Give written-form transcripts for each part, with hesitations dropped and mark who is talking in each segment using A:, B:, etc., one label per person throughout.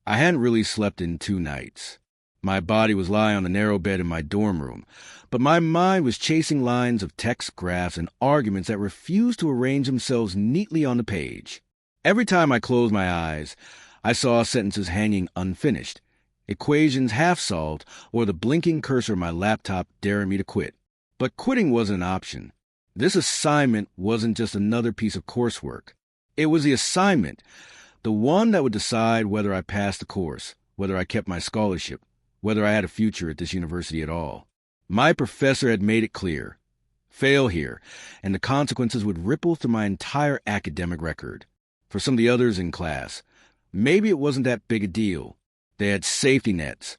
A: I hadn't really slept in 2 nights. My body was lying on the narrow bed in my dorm room, but my mind was chasing lines of text graphs and arguments that refused to arrange themselves neatly on the page. Every time I closed my eyes, I saw sentences hanging unfinished, equations half-solved, or the blinking cursor of my laptop daring me to quit. But quitting wasn't an option. This assignment wasn't just another piece of coursework. It was the assignment, the one that would decide whether I passed the course, whether I kept my scholarship, whether I had a future at this university at all. My professor had made it clear. Fail here, and the consequences would ripple through my entire academic record. For some of the others in class, maybe it wasn't that big a deal. They had safety nets,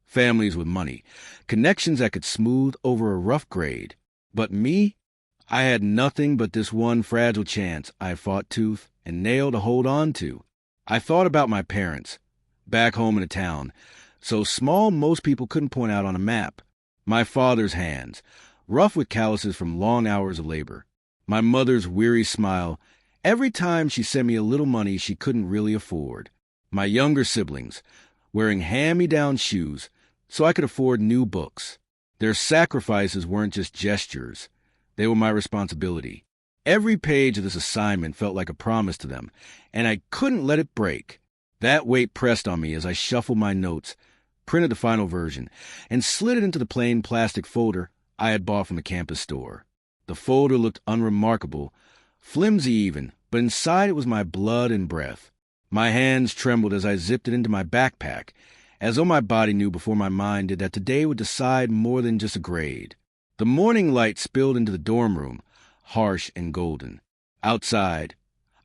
A: families with money, connections that could smooth over a rough grade. But me? I had nothing but this one fragile chance I fought tooth and nail to hold on to. I thought about my parents, back home in a town, so small most people couldn't point out on a map. My father's hands, rough with calluses from long hours of labor. My mother's weary smile every time she sent me a little money she couldn't really afford. My younger siblings, wearing hand-me-down shoes so I could afford new books. Their sacrifices weren't just gestures. They were my responsibility. Every page of this assignment felt like a promise to them, and I couldn't let it break. That weight pressed on me as I shuffled my notes, printed the final version, and slid it into the plain plastic folder I had bought from the campus store. The folder looked unremarkable, flimsy even, but inside it was my blood and breath. My hands trembled as I zipped it into my backpack, as though my body knew before my mind did that today would decide more than just a grade. The morning light spilled into the dorm room, harsh and golden. Outside,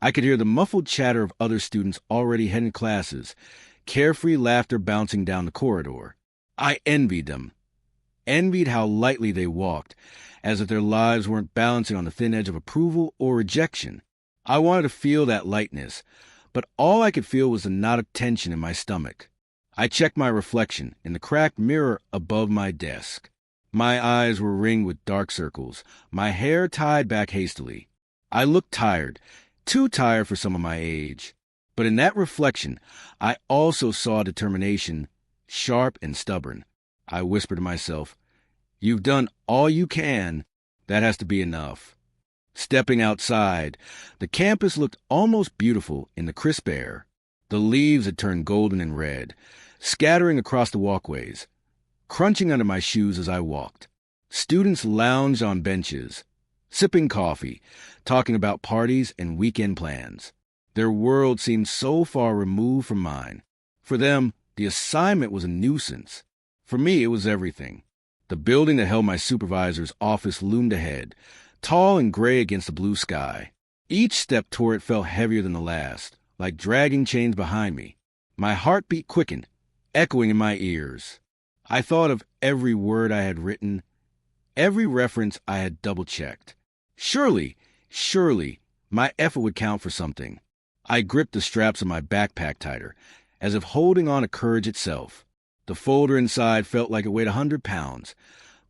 A: I could hear the muffled chatter of other students already heading classes, carefree laughter bouncing down the corridor. I envied them. Envied how lightly they walked, as if their lives weren't balancing on the thin edge of approval or rejection. I wanted to feel that lightness, but all I could feel was a knot of tension in my stomach. I checked my reflection in the cracked mirror above my desk. My eyes were ringed with dark circles, my hair tied back hastily. I looked tired, too tired for someone my age. But in that reflection, I also saw determination, sharp and stubborn. I whispered to myself, "You've done all you can. That has to be enough." Stepping outside, the campus looked almost beautiful in the crisp air. The leaves had turned golden and red, scattering across the walkways, crunching under my shoes as I walked. Students lounged on benches, sipping coffee, talking about parties and weekend plans. Their world seemed so far removed from mine. For them, the assignment was a nuisance. For me, it was everything. The building that held my supervisor's office loomed ahead, tall and gray against the blue sky. Each step toward it felt heavier than the last, like dragging chains behind me. My heartbeat quickened, echoing in my ears. I thought of every word I had written, every reference I had double-checked. Surely, my effort would count for something. I gripped the straps of my backpack tighter, as if holding on to courage itself. The folder inside felt like it weighed 100 pounds,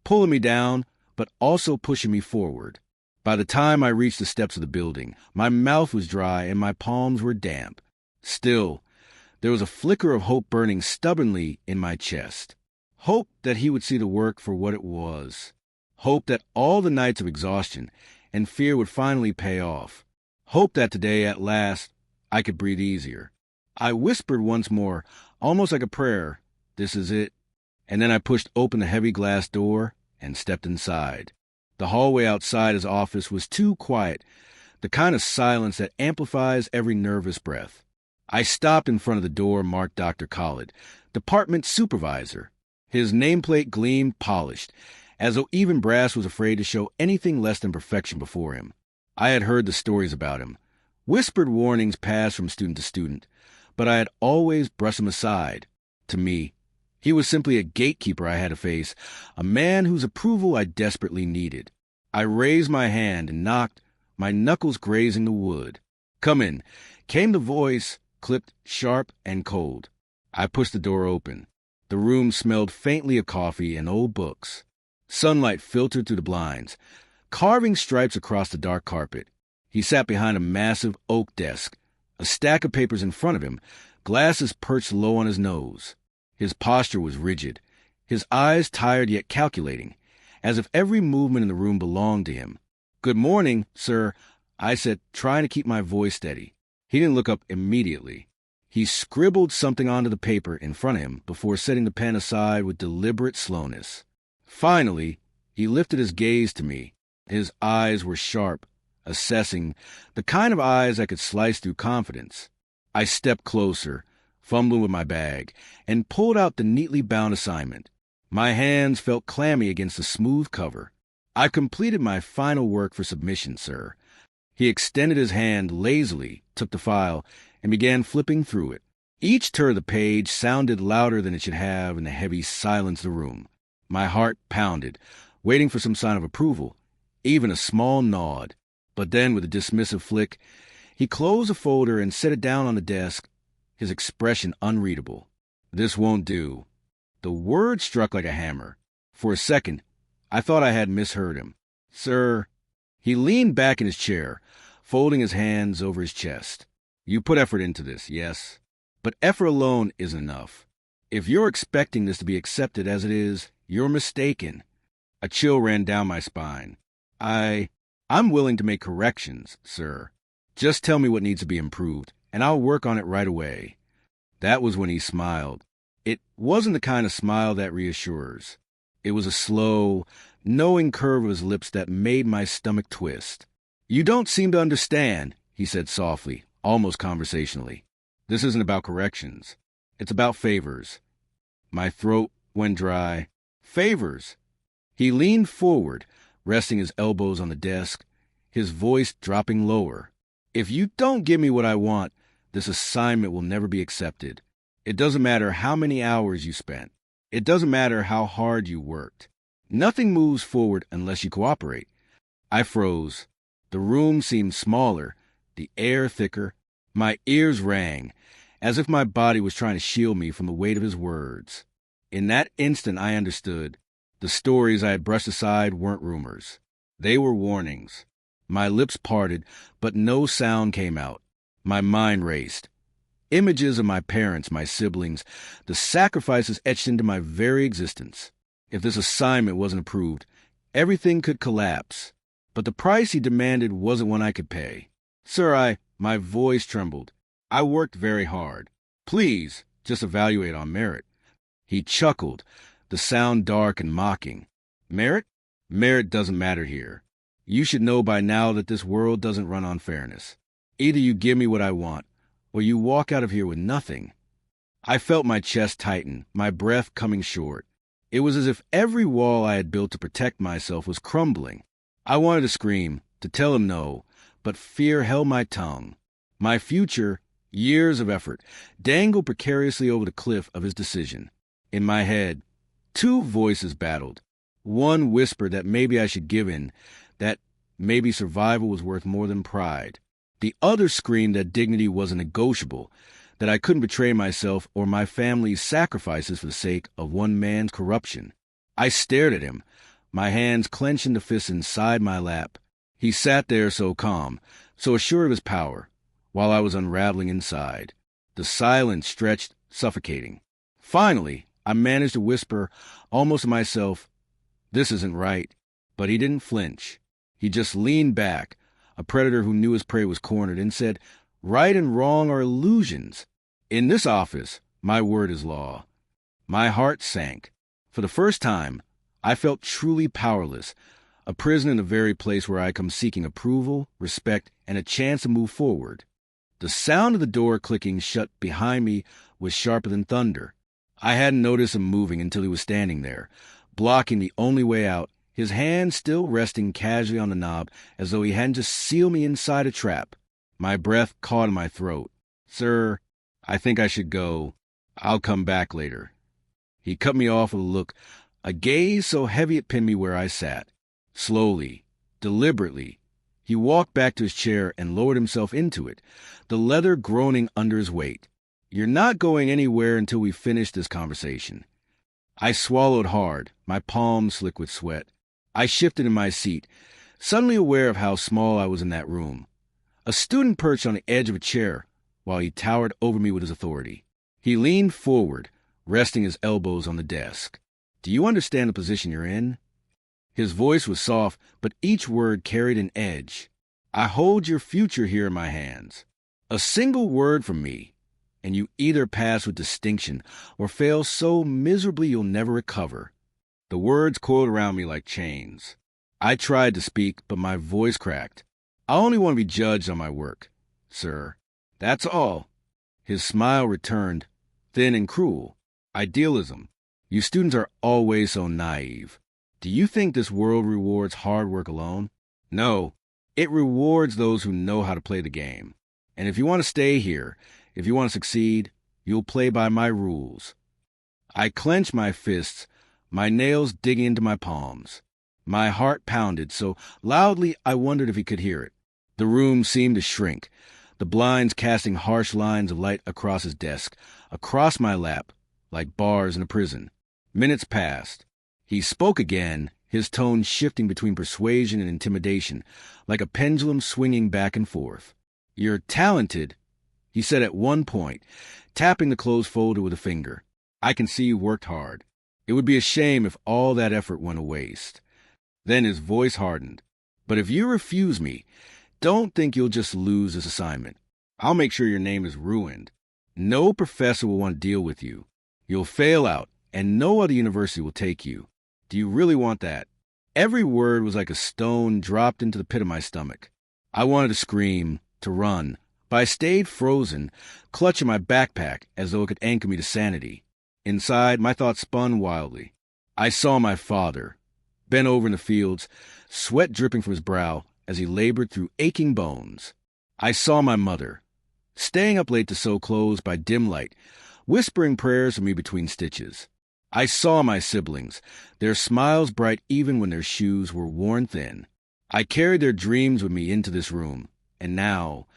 A: pulling me down, but also pushing me forward. By the time I reached the steps of the building, my mouth was dry and my palms were damp. Still, there was a flicker of hope burning stubbornly in my chest. Hope that he would see the work for what it was. Hope that all the nights of exhaustion and fear would finally pay off. Hope that today, at last, I could breathe easier. I whispered once more, almost like a prayer, "This is it." And then I pushed open the heavy glass door and stepped inside. The hallway outside his office was too quiet, the kind of silence that amplifies every nervous breath. I stopped in front of the door marked Dr. Khalid, department supervisor. His nameplate gleamed polished, as though even brass was afraid to show anything less than perfection before him. I had heard the stories about him. Whispered warnings passed from student to student, but I had always brushed him aside. To me, he was simply a gatekeeper I had to face, a man whose approval I desperately needed. I raised my hand and knocked, my knuckles grazing the wood. "Come in," came the voice, clipped, sharp, and cold. I pushed the door open. The room smelled faintly of coffee and old books. Sunlight filtered through the blinds, carving stripes across the dark carpet. He sat behind a massive oak desk, a stack of papers in front of him, glasses perched low on his nose. His posture was rigid, his eyes tired yet calculating, as if every movement in the room belonged to him. "Good morning, sir," I said, trying to keep my voice steady. He didn't look up immediately. He scribbled something onto the paper in front of him before setting the pen aside with deliberate slowness. Finally, he lifted his gaze to me. His eyes were sharp, assessing, the kind of eyes I could slice through confidence. I stepped closer, fumbling with my bag, and pulled out the neatly bound assignment. My hands felt clammy against the smooth cover. "I completed my final work for submission, sir." He extended his hand lazily, took the file, and began flipping through it. Each turn of the page sounded louder than it should have in the heavy silence of the room. My heart pounded, waiting for some sign of approval, even a small nod. But then, with a dismissive flick, he closed the folder and set it down on the desk, his expression unreadable. "This won't do." The word struck like a hammer. For a second, I thought I had misheard him. "Sir," he leaned back in his chair, folding his hands over his chest. "You put effort into this, yes. But effort alone isn't enough. If you're expecting this to be accepted as it is, you're mistaken." A chill ran down my spine. I'm willing to make corrections, sir. Just tell me what needs to be improved, and I'll work on it right away." That was when he smiled. It wasn't the kind of smile that reassures. It was a slow, knowing curve of his lips that made my stomach twist. "You don't seem to understand," he said softly, almost conversationally. "This isn't about corrections. It's about favors." My throat went dry. "Favors?" He leaned forward, resting his elbows on the desk, his voice dropping lower. "If you don't give me what I want, this assignment will never be accepted. It doesn't matter how many hours you spent. It doesn't matter how hard you worked. Nothing moves forward unless you cooperate." I froze. The room seemed smaller, the air thicker. My ears rang, as if my body was trying to shield me from the weight of his words. In that instant, I understood. The stories I had brushed aside weren't rumors. They were warnings. My lips parted, but no sound came out. My mind raced. Images of my parents, my siblings, the sacrifices etched into my very existence. If this assignment wasn't approved, everything could collapse. But the price he demanded wasn't one I could pay. "Sir, my voice trembled. I worked very hard. Please, just evaluate on merit." He chuckled, the sound dark and mocking. "Merit? Merit doesn't matter here. You should know by now that this world doesn't run on fairness. Either you give me what I want, or you walk out of here with nothing." I felt my chest tighten, my breath coming short. It was as if every wall I had built to protect myself was crumbling. I wanted to scream, to tell him no, but fear held my tongue. My future, years of effort, dangled precariously over the cliff of his decision. In my head, two voices battled. One whispered that maybe I should give in, that maybe survival was worth more than pride. The other screamed that dignity wasn't negotiable, that I couldn't betray myself or my family's sacrifices for the sake of one man's corruption. I stared at him, my hands clenching the fists inside my lap. He sat there so calm, so assured of his power, while I was unraveling inside. The silence stretched, suffocating. Finally, I managed to whisper, almost to myself, "This isn't right." But he didn't flinch. He just leaned back, a predator who knew his prey was cornered, and said, "Right and wrong are illusions. In this office, my word is law." My heart sank. For the first time, I felt truly powerless, a prisoner in the very place where I come seeking approval, respect, and a chance to move forward. The sound of the door clicking shut behind me was sharper than thunder. I hadn't noticed him moving until he was standing there, blocking the only way out, his hand still resting casually on the knob as though he hadn't just sealed me inside a trap. My breath caught in my throat. "Sir, I think I should go. I'll come back later." He cut me off with a look, a gaze so heavy it pinned me where I sat. Slowly, deliberately, he walked back to his chair and lowered himself into it, the leather groaning under his weight. "You're not going anywhere until we finish this conversation." I swallowed hard, my palms slick with sweat. I shifted in my seat, suddenly aware of how small I was in that room. A student perched on the edge of a chair, while he towered over me with his authority. He leaned forward, resting his elbows on the desk. "Do you understand the position you're in?" His voice was soft, but each word carried an edge. "I hold your future here in my hands. A single word from me, and you either pass with distinction or fail so miserably you'll never recover." The words coiled around me like chains. I tried to speak, but my voice cracked. "I only want to be judged on my work, sir. That's all." His smile returned, thin and cruel. "Idealism. You students are always so naive. Do you think this world rewards hard work alone? No, it rewards those who know how to play the game. And if you want to stay here, if you want to succeed, you'll play by my rules." I clenched my fists, my nails digging into my palms. My heart pounded so loudly I wondered if he could hear it. The room seemed to shrink, the blinds casting harsh lines of light across his desk, across my lap, like bars in a prison. Minutes passed. He spoke again, his tone shifting between persuasion and intimidation, like a pendulum swinging back and forth. "You're talented," he said at one point, tapping the closed folder with a finger. "I can see you worked hard. It would be a shame if all that effort went to waste." Then his voice hardened. "But if you refuse me, don't think you'll just lose this assignment. I'll make sure your name is ruined. No professor will want to deal with you. You'll fail out, and no other university will take you. Do you really want that?" Every word was like a stone dropped into the pit of my stomach. I wanted to scream, to run, but I stayed frozen, clutching my backpack as though it could anchor me to sanity. Inside, my thoughts spun wildly. I saw my father, bent over in the fields, sweat dripping from his brow as he labored through aching bones. I saw my mother, staying up late to sew clothes by dim light, whispering prayers for me between stitches. I saw my siblings, their smiles bright even when their shoes were worn thin. I carried their dreams with me into this room, and now,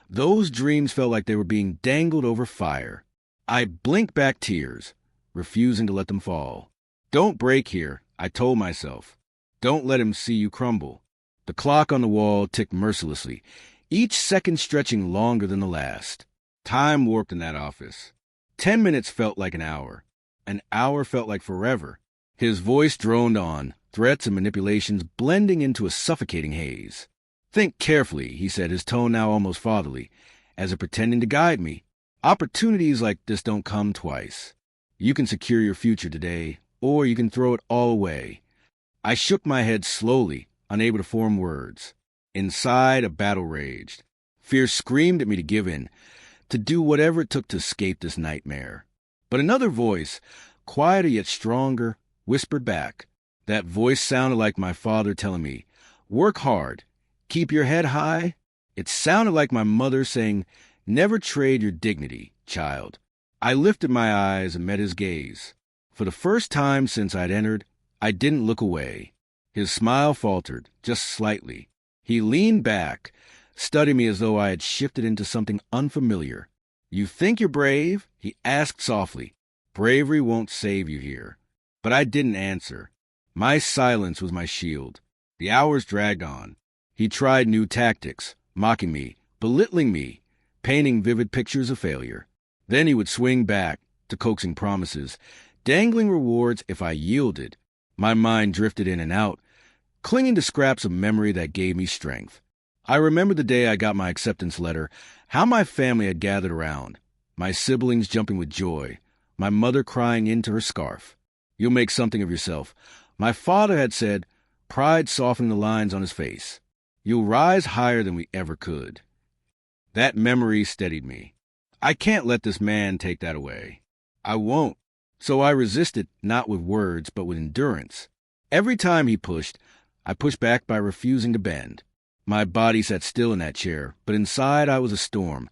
A: those dreams felt like they were being dangled over fire. I blinked back tears, refusing to let them fall. "Don't break here," I told myself. "Don't let him see you crumble." The clock on the wall ticked mercilessly, each second stretching longer than the last. Time warped in that office. 10 minutes felt like an hour. An hour felt like forever. His voice droned on, threats and manipulations blending into a suffocating haze. "Think carefully," he said, his tone now almost fatherly, as if pretending to guide me. "Opportunities like this don't come twice. You can secure your future today, or you can throw it all away." I shook my head slowly, unable to form words. Inside, a battle raged. Fear screamed at me to give in, to do whatever it took to escape this nightmare. But another voice, quieter yet stronger, whispered back. That voice sounded like my father telling me, "Work hard. Keep your head high." It sounded like my mother saying, "Never trade your dignity, child." I lifted my eyes and met his gaze. For the first time since I'd entered, I didn't look away. His smile faltered, just slightly. He leaned back, studying me as though I had shifted into something unfamiliar. "You think you're brave?" he asked softly. "Bravery won't save you here." But I didn't answer. My silence was my shield. The hours dragged on. He tried new tactics, mocking me, belittling me, painting vivid pictures of failure. Then he would swing back to coaxing promises, dangling rewards if I yielded. My mind drifted in and out, clinging to scraps of memory that gave me strength. I remember the day I got my acceptance letter, how my family had gathered around, my siblings jumping with joy, my mother crying into her scarf. "You'll make something of yourself," my father had said, pride softening the lines on his face. "You'll rise higher than we ever could." That memory steadied me. I can't let this man take that away. I won't. So I resisted, not with words, but with endurance. Every time he pushed, I pushed back by refusing to bend. My body sat still in that chair, but inside I was a storm,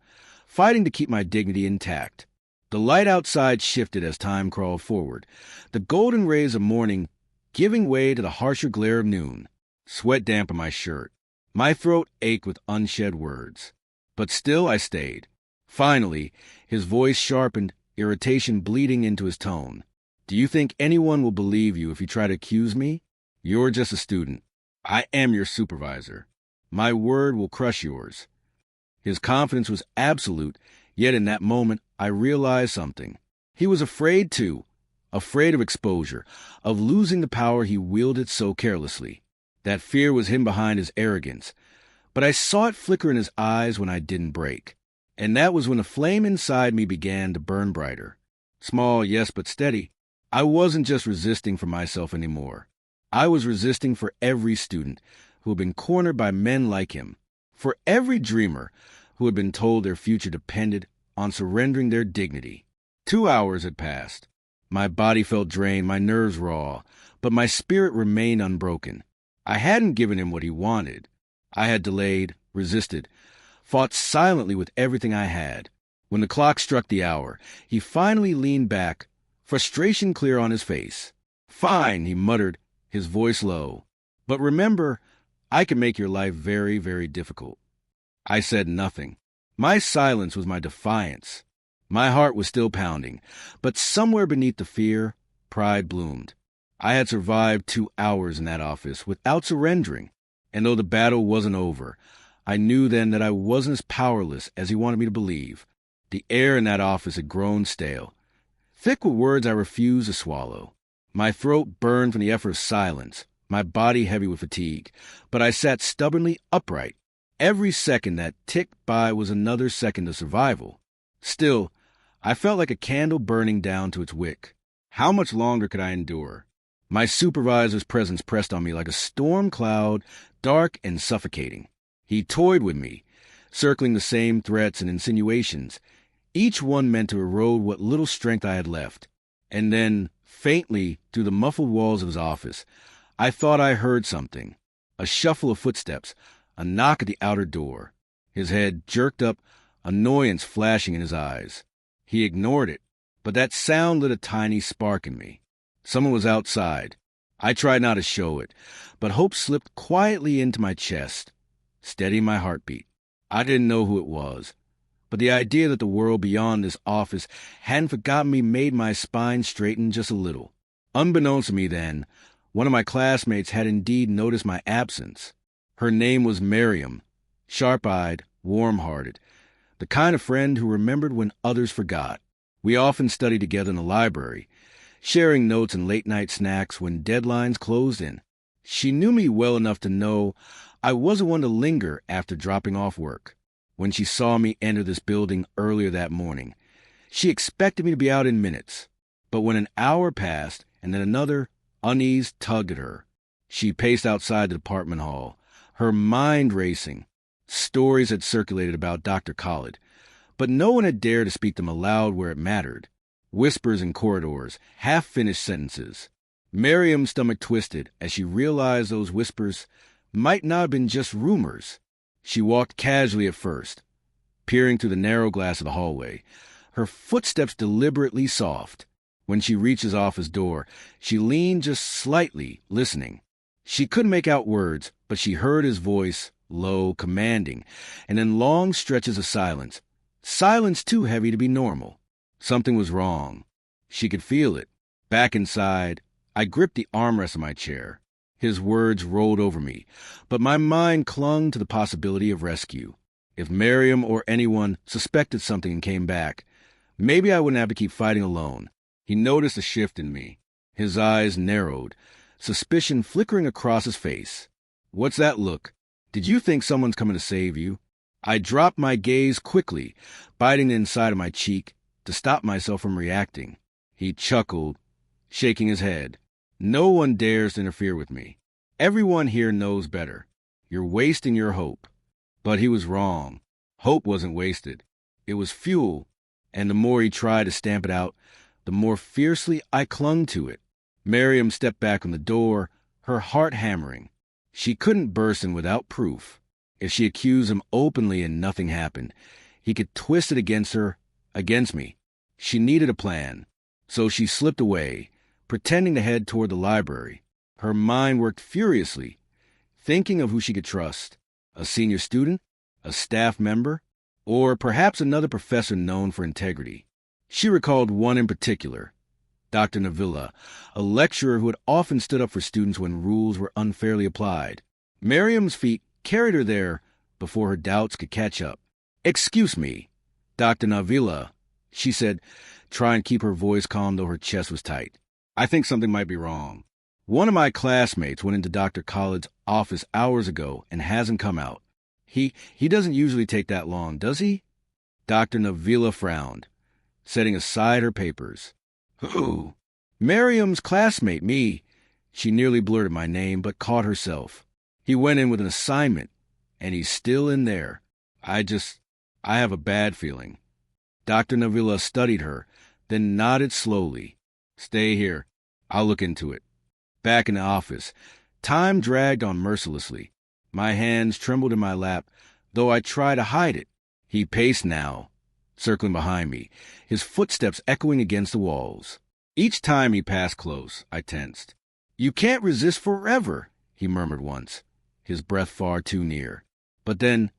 A: fighting to keep my dignity intact. The light outside shifted as time crawled forward, the golden rays of morning giving way to the harsher glare of noon. Sweat dampened my shirt. My throat ached with unshed words. But still I stayed. Finally, his voice sharpened, irritation bleeding into his tone. "Do you think anyone will believe you if you try to accuse me? You're just a student. I am your supervisor. My word will crush yours." His confidence was absolute, Yet in that moment, I realized something. He was afraid too. Afraid of exposure, of losing the power he wielded so carelessly. That fear was hidden behind his arrogance. But I saw it flicker in his eyes when I didn't break. And that was when the flame inside me began to burn brighter. Small, yes, but steady. I wasn't just resisting for myself anymore. I was resisting for every student who had been cornered by men like him, for every dreamer who had been told their future depended on surrendering their dignity. 2 hours had passed. My body felt drained, my nerves raw, but my spirit remained unbroken. I hadn't given him what he wanted. I had delayed, resisted, fought silently with everything I had. When the clock struck the hour, he finally leaned back, frustration clear on his face. "Fine," he muttered, his voice low. "But remember, I can make your life very, very difficult." I said nothing. My silence was my defiance. My heart was still pounding, but somewhere beneath the fear, pride bloomed. I had survived 2 hours in that office without surrendering, and though the battle wasn't over, I knew then that I wasn't as powerless as he wanted me to believe. The air in that office had grown stale, thick with words I refused to swallow. My throat burned from the effort of silence, my body heavy with fatigue, but I sat stubbornly upright. Every second that ticked by was another second of survival. Still, I felt like a candle burning down to its wick. How much longer could I endure? My supervisor's presence pressed on me like a storm cloud, dark and suffocating. He toyed with me, circling the same threats and insinuations, each one meant to erode what little strength I had left. And then, faintly, through the muffled walls of his office, I thought I heard something. A shuffle of footsteps, a knock at the outer door. His head jerked up, annoyance flashing in his eyes. He ignored it, but that sound lit a tiny spark in me. Someone was outside. I tried not to show it, but hope slipped quietly into my chest, steadying my heartbeat. I didn't know who it was, but the idea that the world beyond this office hadn't forgotten me made my spine straighten just a little. Unbeknownst to me then, one of my classmates had indeed noticed my absence. Her name was Miriam, sharp-eyed, warm-hearted, the kind of friend who remembered when others forgot. We often studied together in the library, sharing notes and late-night snacks when deadlines closed in. She knew me well enough to know I wasn't one to linger after dropping off work. When she saw me enter this building earlier that morning, she expected me to be out in minutes. But when an hour passed and then another, unease tugged at her. She paced outside the department hall, her mind racing. Stories had circulated about Dr. Khalid, but no one had dared to speak them aloud where it mattered. Whispers in corridors, half-finished sentences. Miriam's stomach twisted as she realized those whispers might not have been just rumors. She walked casually at first, peering through the narrow glass of the hallway, her footsteps deliberately soft. When she reached his office door, she leaned just slightly, listening. She couldn't make out words, but she heard his voice, low, commanding, and then long stretches of silence. Silence too heavy to be normal. Something was wrong. She could feel it. Back inside, I gripped the armrest of my chair. His words rolled over me, but my mind clung to the possibility of rescue. If Miriam or anyone suspected something and came back, maybe I wouldn't have to keep fighting alone. He noticed a shift in me. His eyes narrowed, suspicion flickering across his face. "What's that look? Did you think someone's coming to save you?" I dropped my gaze quickly, biting the inside of my cheek to stop myself from reacting. He chuckled, shaking his head. "No one dares to interfere with me. Everyone here knows better. You're wasting your hope." But he was wrong. Hope wasn't wasted. It was fuel, and the more he tried to stamp it out, the more fiercely I clung to it. Miriam stepped back from the door, her heart hammering. She couldn't burst in without proof. If she accused him openly and nothing happened, he could twist it against her, against me. She needed a plan, so she slipped away, pretending to head toward the library. Her mind worked furiously, thinking of who she could trust. A senior student, a staff member, or perhaps another professor known for integrity. She recalled one in particular, Dr. Navilla, a lecturer who had often stood up for students when rules were unfairly applied. Miriam's feet carried her there before her doubts could catch up. "Excuse me," Dr. Navila, she said, trying to keep her voice calm though her chest was tight. I think something might be wrong. One of my classmates went into Dr. Khalid's office hours ago and hasn't come out. He doesn't usually take that long, does he? Dr. Navila frowned, setting aside her papers. Who? Miriam's classmate, me. She nearly blurted my name, but caught herself. He went in with an assignment, and he's still in there. I have a bad feeling. Dr. Navila studied her, then nodded slowly. Stay here. I'll look into it. Back in the office, time dragged on mercilessly. My hands trembled in my lap, though I tried to hide it. He paced now, circling behind me, his footsteps echoing against the walls. Each time he passed close, I tensed. You can't resist forever, he murmured once, his breath far too near. But then,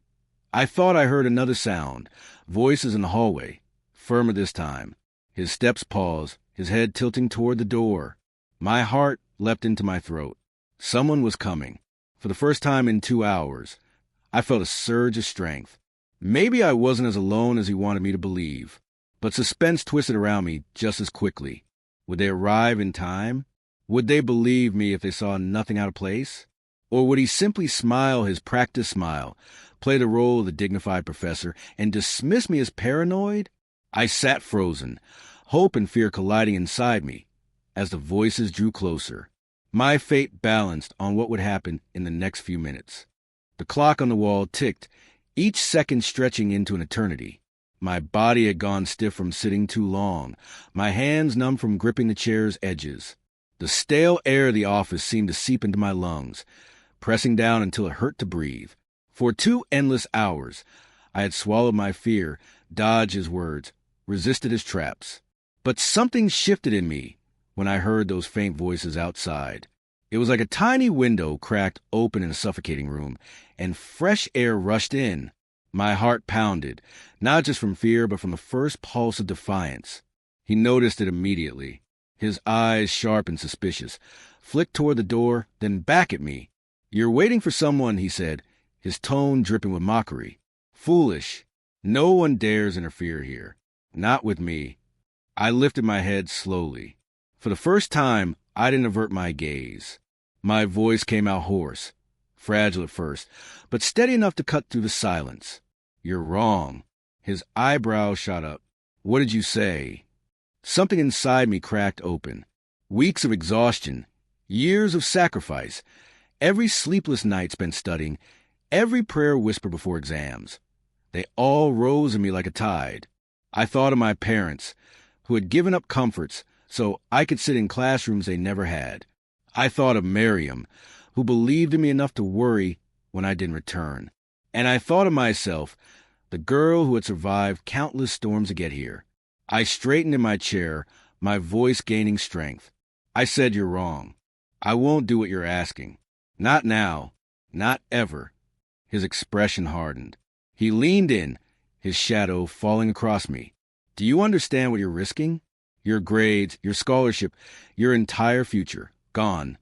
A: I thought I heard another sound, voices in the hallway, firmer this time. His steps paused, his head tilting toward the door. My heart leapt into my throat. Someone was coming. For the first time in 2 hours, I felt a surge of strength. Maybe I wasn't as alone as he wanted me to believe, but suspense twisted around me just as quickly. Would they arrive in time? Would they believe me if they saw nothing out of place? Or would he simply smile his practiced smile, play the role of the dignified professor, and dismiss me as paranoid? I sat frozen, hope and fear colliding inside me, as the voices drew closer. My fate balanced on what would happen in the next few minutes. The clock on the wall ticked, each second stretching into an eternity. My body had gone stiff from sitting too long, my hands numb from gripping the chair's edges. The stale air of the office seemed to seep into my lungs, pressing down until it hurt to breathe. For 2 endless hours, I had swallowed my fear, dodged his words, resisted his traps. But something shifted in me when I heard those faint voices outside. It was like a tiny window cracked open in a suffocating room, and fresh air rushed in. My heart pounded, not just from fear, but from the first pulse of defiance. He noticed it immediately. His eyes, sharp and suspicious, flicked toward the door, then back at me. You're waiting for someone, he said, his tone dripping with mockery. Foolish. No one dares interfere here. Not with me. I lifted my head slowly. For the first time, I didn't avert my gaze. My voice came out hoarse, fragile at first, but steady enough to cut through the silence. You're wrong. His eyebrows shot up. What did you say? Something inside me cracked open. Weeks of exhaustion, years of sacrifice, every sleepless night spent studying, every prayer whispered before exams. They all rose in me like a tide. I thought of my parents, who had given up comforts so I could sit in classrooms they never had. I thought of Miriam, who believed in me enough to worry when I didn't return. And I thought of myself, the girl who had survived countless storms to get here. I straightened in my chair, my voice gaining strength. I said, you're wrong. I won't do what you're asking. Not now. Not ever. His expression hardened. He leaned in, his shadow falling across me. Do you understand what you're risking? Your grades, your scholarship, your entire future, gone.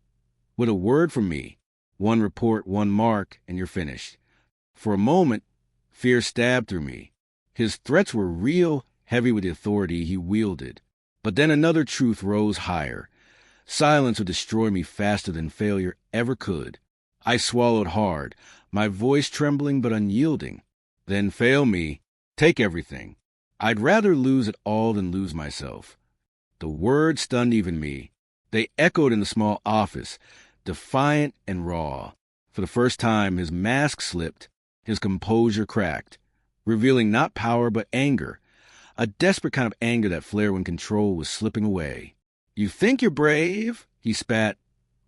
A: With a word from me, one report, one mark, and you're finished. For a moment, fear stabbed through me. His threats were real, heavy with the authority he wielded. But then another truth rose higher. Silence would destroy me faster than failure ever could. I swallowed hard, my voice trembling but unyielding. Then fail me, take everything. I'd rather lose it all than lose myself. The words stunned even me. They echoed in the small office, defiant and raw. For the first time, his mask slipped, his composure cracked, revealing not power but anger, a desperate kind of anger that flared when control was slipping away. You think you're brave? He spat,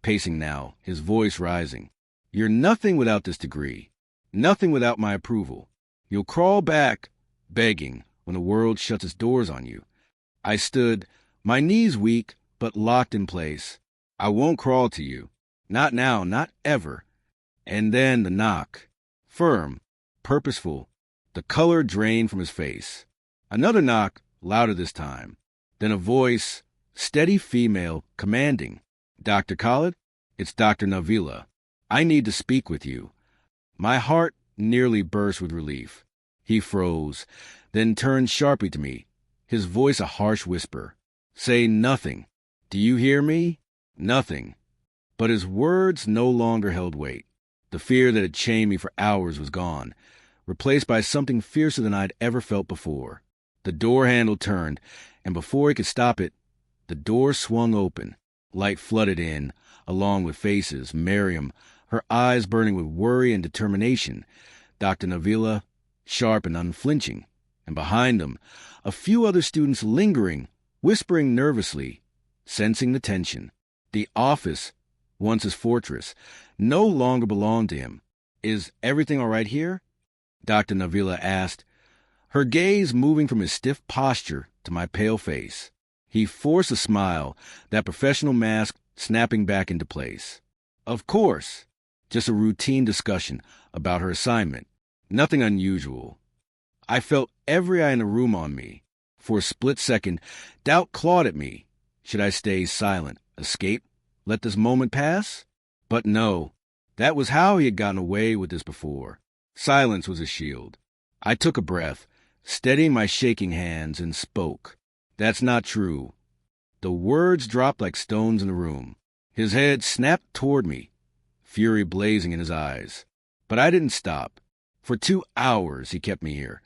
A: pacing now, his voice rising. You're nothing without this degree, nothing without my approval. You'll crawl back, begging, when the world shuts its doors on you. I stood, my knees weak, but locked in place. I won't crawl to you. Not now, not ever. And then the knock. Firm, purposeful, the color drained from his face. Another knock, louder this time. Then a voice, steady female, commanding. Dr. Khalid, it's Dr. Navila. I need to speak with you. My heart nearly burst with relief. He froze, then turned sharply to me, his voice a harsh whisper. "Say nothing. Do you hear me? Nothing." But his words no longer held weight. The fear that had chained me for hours was gone, replaced by something fiercer than I'd ever felt before. The door handle turned, and before he could stop it, the door swung open. Light flooded in, along with faces. Miriam, her eyes burning with worry and determination. Dr. Navila, sharp and unflinching. And behind them, a few other students lingering, whispering nervously, sensing the tension. The office, once his fortress, no longer belonged to him. "Is everything all right here?" Dr. Navila asked, her gaze moving from his stiff posture to my pale face. He forced a smile, that professional mask snapping back into place. "Of course. Just a routine discussion about her assignment. Nothing unusual." I felt every eye in the room on me. For a split second, doubt clawed at me. Should I stay silent, escape, let this moment pass? But no, that was how he had gotten away with this before. Silence was a shield. I took a breath, steadying my shaking hands, and spoke. "That's not true." The words dropped like stones in the room. His head snapped toward me, fury blazing in his eyes. But I didn't stop. For 2 hours he kept me here.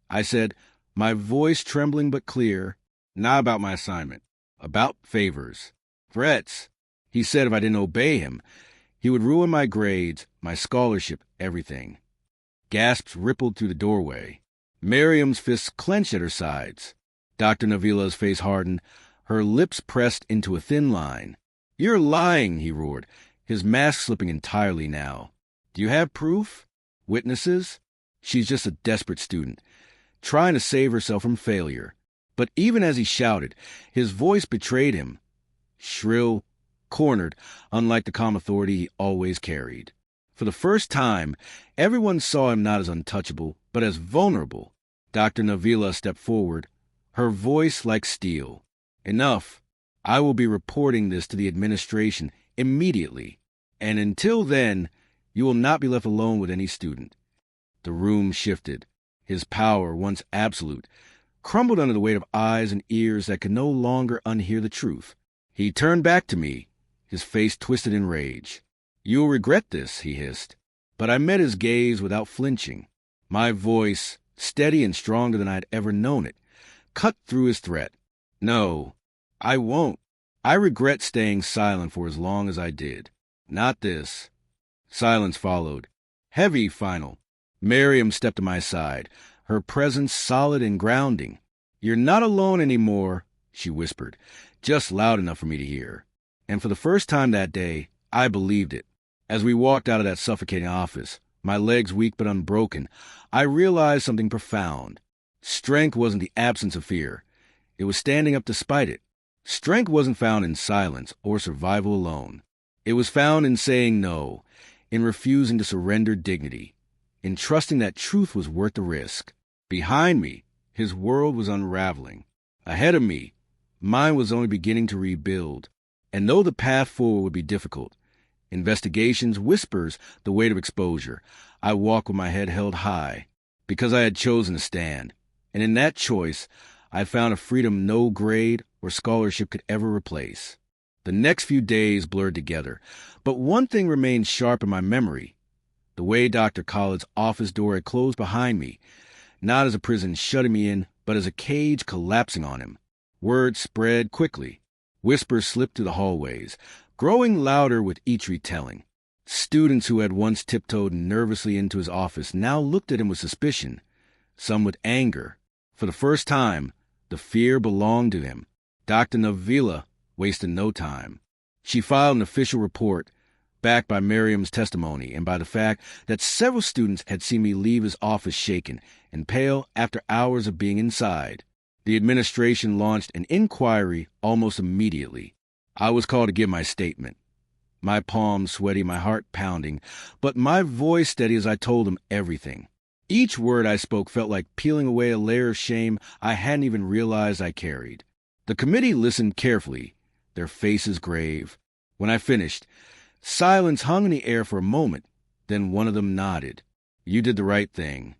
A: I said, my voice trembling but clear, "Not about my assignment. About favors. Threats. He said if I didn't obey him, he would ruin my grades, my scholarship, everything." Gasps rippled through the doorway. Miriam's fists clenched at her sides. Dr. Navila's face hardened, her lips pressed into a thin line. "You're lying," he roared, his mask slipping entirely now. "Do you have proof? Witnesses?" She's just a desperate student, trying to save herself from failure. But even as he shouted, his voice betrayed him. Shrill, cornered, unlike the calm authority he always carried. For the first time, everyone saw him not as untouchable, but as vulnerable. Dr. Navila stepped forward, her voice like steel. "Enough. I will be reporting this to the administration immediately. And until then, you will not be left alone with any student." The room shifted. His power, once absolute, crumbled under the weight of eyes and ears that could no longer unhear the truth. He turned back to me, his face twisted in rage. "You'll regret this," he hissed. But I met his gaze without flinching. My voice, steady and stronger than I'd ever known it, cut through his threat. "No, I won't. I regret staying silent for as long as I did. Not this." Silence followed. Heavy, final. Miriam stepped to my side, her presence solid and grounding. "You're not alone anymore," she whispered, just loud enough for me to hear. And for the first time that day, I believed it. As we walked out of that suffocating office, my legs weak but unbroken, I realized something profound. Strength wasn't the absence of fear. It was standing up despite it. Strength wasn't found in silence or survival alone. It was found in saying no, in refusing to surrender dignity, in trusting that truth was worth the risk. Behind me, his world was unraveling. Ahead of me, mine was only beginning to rebuild. And though the path forward would be difficult, investigations, whispers, the weight of exposure, I walked with my head held high, because I had chosen to stand. And in that choice, I found a freedom no grade or scholarship could ever replace. The next few days blurred together, but one thing remained sharp in my memory. The way Dr. Khalid's office door had closed behind me, not as a prison shutting me in, but as a cage collapsing on him. Words spread quickly. Whispers slipped through the hallways, growing louder with each retelling. Students who had once tiptoed nervously into his office now looked at him with suspicion, some with anger. For the first time, the fear belonged to him. Dr. Navila wasted no time. She filed an official report, backed by Miriam's testimony and by the fact that several students had seen me leave his office shaken and pale after hours of being inside. The administration launched an inquiry almost immediately. I was called to give my statement. My palms sweaty, my heart pounding, but my voice steady as I told them everything. Each word I spoke felt like peeling away a layer of shame I hadn't even realized I carried. The committee listened carefully, their faces grave. When I finished, silence hung in the air for a moment, then one of them nodded. "You did the right thing."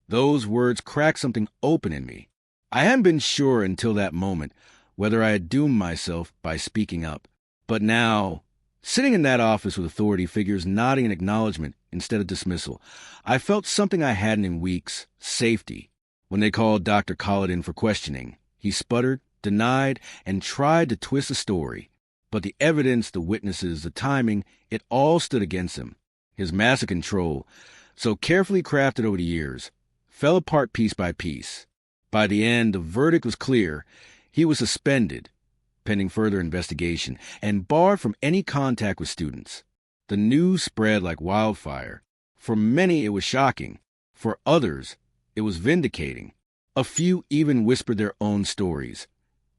A: Those words cracked something open in me. I hadn't been sure until that moment whether I had doomed myself by speaking up. But now, sitting in that office with authority figures nodding in acknowledgement instead of dismissal, I felt something I hadn't in weeks: safety. When they called Dr. Collett in for questioning, he sputtered, denied, and tried to twist the story. But the evidence, the witnesses, the timing, it all stood against him. His massive control, so carefully crafted over the years, fell apart piece by piece. By the end, the verdict was clear. He was suspended, pending further investigation, and barred from any contact with students. The news spread like wildfire. For many, it was shocking. For others, it was vindicating. A few even whispered their own stories,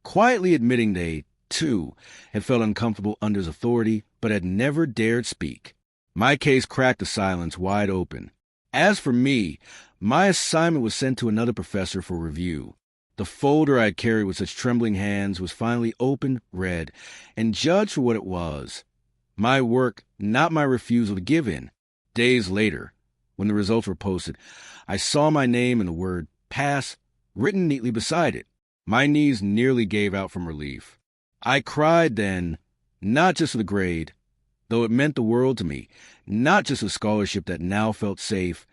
A: quietly admitting they, too, had felt uncomfortable under his authority, but had never dared speak. My case cracked the silence wide open. As for me, my assignment was sent to another professor for review. The folder I had carried with such trembling hands was finally opened, read, and judged for what it was. My work, not my refusal to give in. Days later, when the results were posted, I saw my name and the word "pass" written neatly beside it. My knees nearly gave out from relief. I cried then, not just for the grade, though it meant the world to me, not just a scholarship that now felt safe,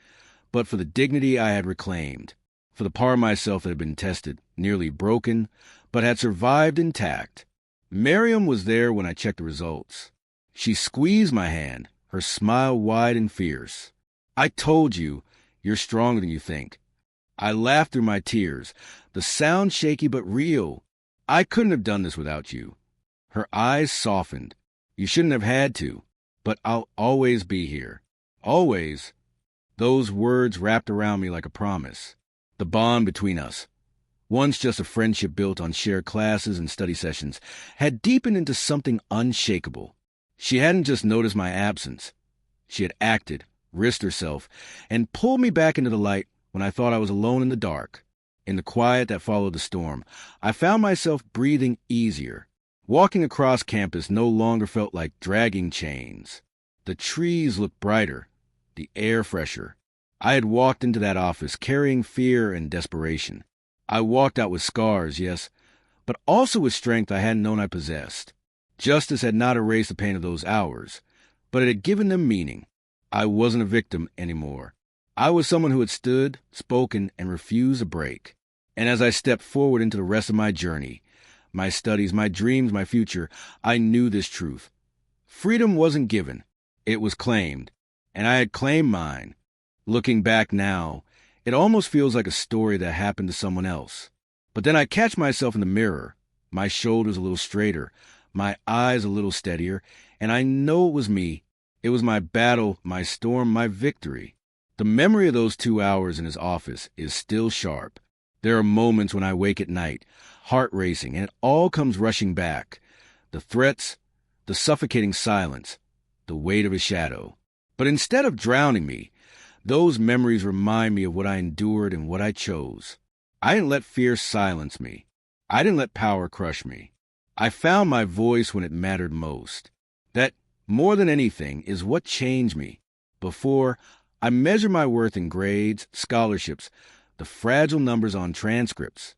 A: but for the dignity I had reclaimed, for the part of myself that had been tested, nearly broken, but had survived intact. Miriam was there when I checked the results. She squeezed my hand, her smile wide and fierce. "I told you, you're stronger than you think." I laughed through my tears, the sound shaky but real. "I couldn't have done this without you." Her eyes softened. "You shouldn't have had to, but I'll always be here." Always. Those words wrapped around me like a promise. The bond between us, once just a friendship built on shared classes and study sessions, had deepened into something unshakable. She hadn't just noticed my absence. She had acted, risked herself, and pulled me back into the light when I thought I was alone in the dark. In the quiet that followed the storm, I found myself breathing easier. Walking across campus no longer felt like dragging chains. The trees looked brighter, the air fresher. I had walked into that office carrying fear and desperation. I walked out with scars, yes, but also with strength I hadn't known I possessed. Justice had not erased the pain of those hours, but it had given them meaning. I wasn't a victim anymore. I was someone who had stood, spoken, and refused to break. And as I stepped forward into the rest of my journey, my studies, my dreams, my future, I knew this truth. Freedom wasn't given. It was claimed. And I had claimed mine. Looking back now, it almost feels like a story that happened to someone else. But then I catch myself in the mirror, my shoulders a little straighter, my eyes a little steadier, and I know it was me. It was my battle, my storm, my victory. The memory of those 2 hours in his office is still sharp. There are moments when I wake at night, heart racing, and it all comes rushing back. The threats, the suffocating silence, the weight of his shadow. But instead of drowning me, those memories remind me of what I endured and what I chose. I didn't let fear silence me. I didn't let power crush me. I found my voice when it mattered most. That, more than anything, is what changed me. Before, I measured my worth in grades, scholarships, the fragile numbers on transcripts.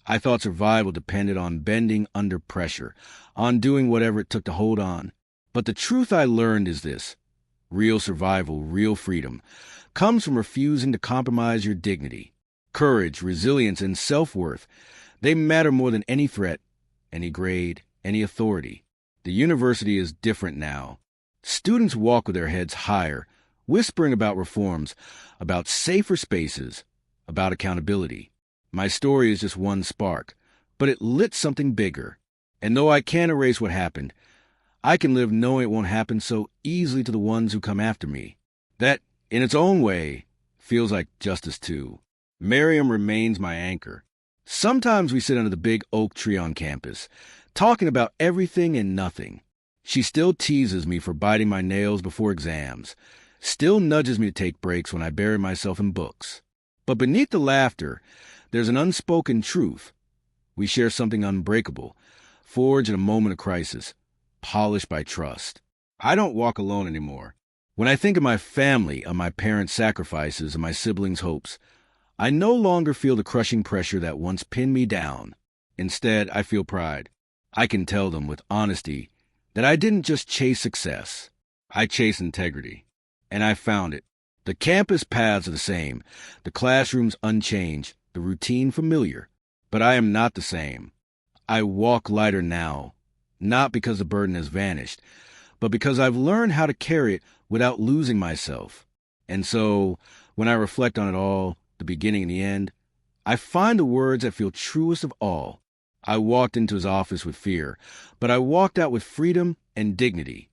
A: I thought survival depended on bending under pressure, on doing whatever it took to hold on. But the truth I learned is this. Real survival, real freedom, comes from refusing to compromise your dignity. Courage, resilience, and self-worth, they matter more than any threat, any grade, any authority. The university is different now. Students walk with their heads higher, whispering about reforms, about safer spaces, about accountability. My story is just one spark, but it lit something bigger. And though I can't erase what happened, I can live knowing it won't happen so easily to the ones who come after me. That, in its own way, feels like justice too. Miriam remains my anchor. Sometimes we sit under the big oak tree on campus, talking about everything and nothing. She still teases me for biting my nails before exams, still nudges me to take breaks when I bury myself in books. But beneath the laughter, there's an unspoken truth. We share something unbreakable, forged in a moment of crisis, polished by trust. I don't walk alone anymore. When I think of my family, of my parents' sacrifices, and my siblings' hopes, I no longer feel the crushing pressure that once pinned me down. Instead, I feel pride. I can tell them with honesty that I didn't just chase success. I chased integrity. And I found it. The campus paths are the same, the classrooms unchanged, the routine familiar. But I am not the same. I walk lighter now, not because the burden has vanished, but because I've learned how to carry it without losing myself. And so, when I reflect on it all, the beginning and the end, I find the words that feel truest of all. I walked into his office with fear, but I walked out with freedom and dignity.